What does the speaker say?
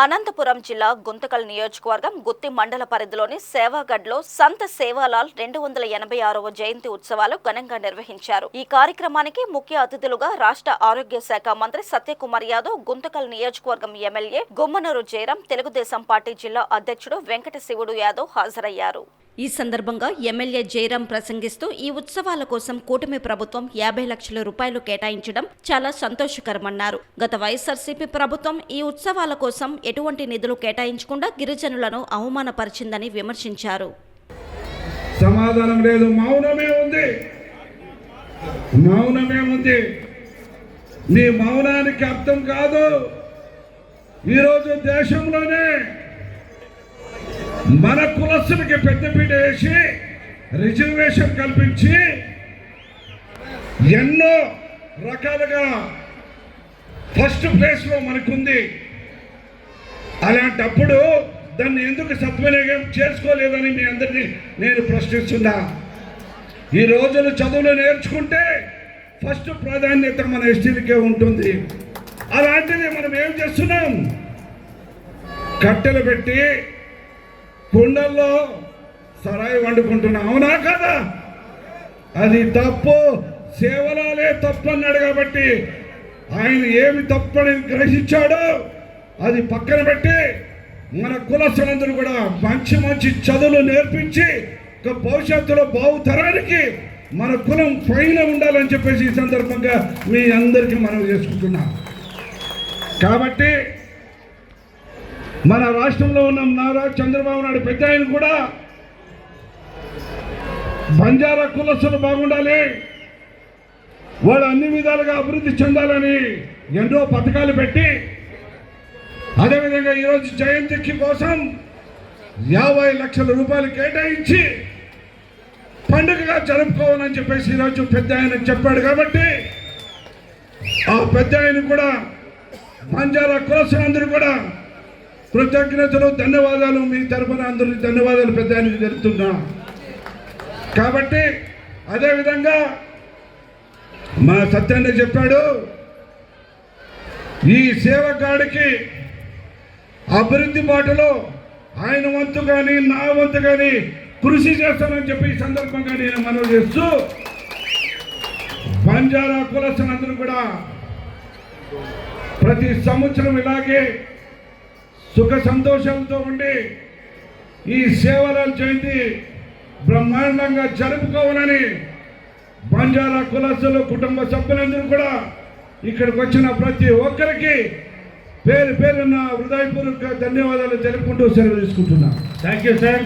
అనంతపురం జిల్లా గుంతకల్ నియోజకవర్గం గుత్తి మండల పరిధిలోని సేవాగఢ్లో సంత సేవాలాల్ 286వ జయంతి ఉత్సవాలు ఘనంగా నిర్వహించారు. ఈ కార్యక్రమానికి ముఖ్య అతిథులుగా రాష్ట్ర ఆరోగ్య శాఖ మంత్రి సత్యకుమార్ యాదవ్, గుంతకల్ నియోజకవర్గం ఎమ్మెల్యే గుమ్మనూరు జయరాం, తెలుగుదేశం పార్టీ జిల్లా అధ్యక్షుడు వెంకట శివుడు యాదవ్ హాజరయ్యారు. ఈ సందర్భంగా ఎమ్మెల్యే జయరాం ప్రసంగిస్తూ ఈ ఉత్సవాల కోసం కూటమి ప్రభుత్వం 50 లక్షల రూపాయలు కేటాయించడం చాలా సంతోషకరమన్నారు. గత వైఎస్ఆర్సీపీ ప్రభుత్వం ఈ ఉత్సవాల కోసం ఎటువంటి నిధులు కేటాయించకుండా గిరిజనులను అవమానపరిచిందని విమర్శించారు. సమాధానం లేదు, మౌనమే ఉంది. నీ మౌనానికి అర్థం కాదు. ఈరోజు దేశంలోనే మన కులస్తులకి పెద్దపీట వేసి రిజర్వేషన్ కల్పించి ఎన్నో రకాలుగా ఫస్ట్ ప్లేస్లో మనకుంది. అలాంటప్పుడు దాన్ని ఎందుకు సద్వినియోగం చేసుకోలేదని మీ అందరినీ నేను ప్రశ్నిస్తున్నా. ఈ రోజులు చదువులు నేర్చుకుంటే ఫస్ట్ ప్రాధాన్యత మన ఎస్టీలకే ఉంటుంది. అలాంటిది మనం ఏం చేస్తున్నాం? కట్టెలు పెట్టి కుండల్లో సరాయి వండుకుంటున్నాం. అవునా కదా? అది తప్పు. సేవలాలే తప్పు అన్నాడు కాబట్టి ఆయన ఏమి తప్పని గ్రహించాడో అది పక్కన పెట్టి మన కులస్తులందరూ కూడా మంచి మంచి చదువులు నేర్పించి భవిష్యత్తులో బావుతరానికి మన కులం పైన ఉండాలని చెప్పేసి ఈ సందర్భంగా మీ అందరికీ మనం చేసుకుంటున్నాం. కాబట్టి మన రాష్ట్రంలో ఉన్న నారా చంద్రబాబు నాయుడు పెద్ద ఆయన కూడా బంజారా కులస్తులు బాగుండాలి, వాళ్ళు అన్ని విధాలుగా అభివృద్ధి చెందాలని ఎన్నో పథకాలు పెట్టి, అదేవిధంగా ఈరోజు జయంతి కోసం 50 లక్షల రూపాయలు కేటాయించి పండుగగా జరుపుకోవాలని చెప్పేసి ఈరోజు పెద్ద ఆయన చెప్పాడు. కాబట్టి ఆ పెద్ద ఆయన కూడా బంజారా కులస్తులందరూ కూడా కృతజ్ఞతలు, ధన్యవాదాలు. మీ తరఫున అందరికీ ధన్యవాదాలు పెద్ద ఆయనకి తెలుపుతున్నా. కాబట్టి అదేవిధంగా మా సత్యాన్ని చెప్పాడు, ఈ సేవకాడికి అభివృద్ధి బాటలో ఆయన వంతు కానీ నా వంతు కానీ కృషి చేస్తానని చెప్పి ఈ సందర్భంగా నేను మనవి చేస్తూ బంజారా కులస్తులందరూ కూడా ప్రతి సంవత్సరం ఇలాగే సుఖ సంతోషాలతో ఉండి ఈ సేవాలాల్ జయంతి బ్రహ్మాండంగా జరుపుకోవాలని బంజారా కులస్తులు కుటుంబ సభ్యులందరూ కూడా ఇక్కడికి వచ్చిన ప్రతి ఒక్కరికి పేరు పేరున్న హృదయపూర్వక ధన్యవాదాలు తెలుపుకుంటూ సెలవు తీసుకుంటున్నాను. Thank you sir.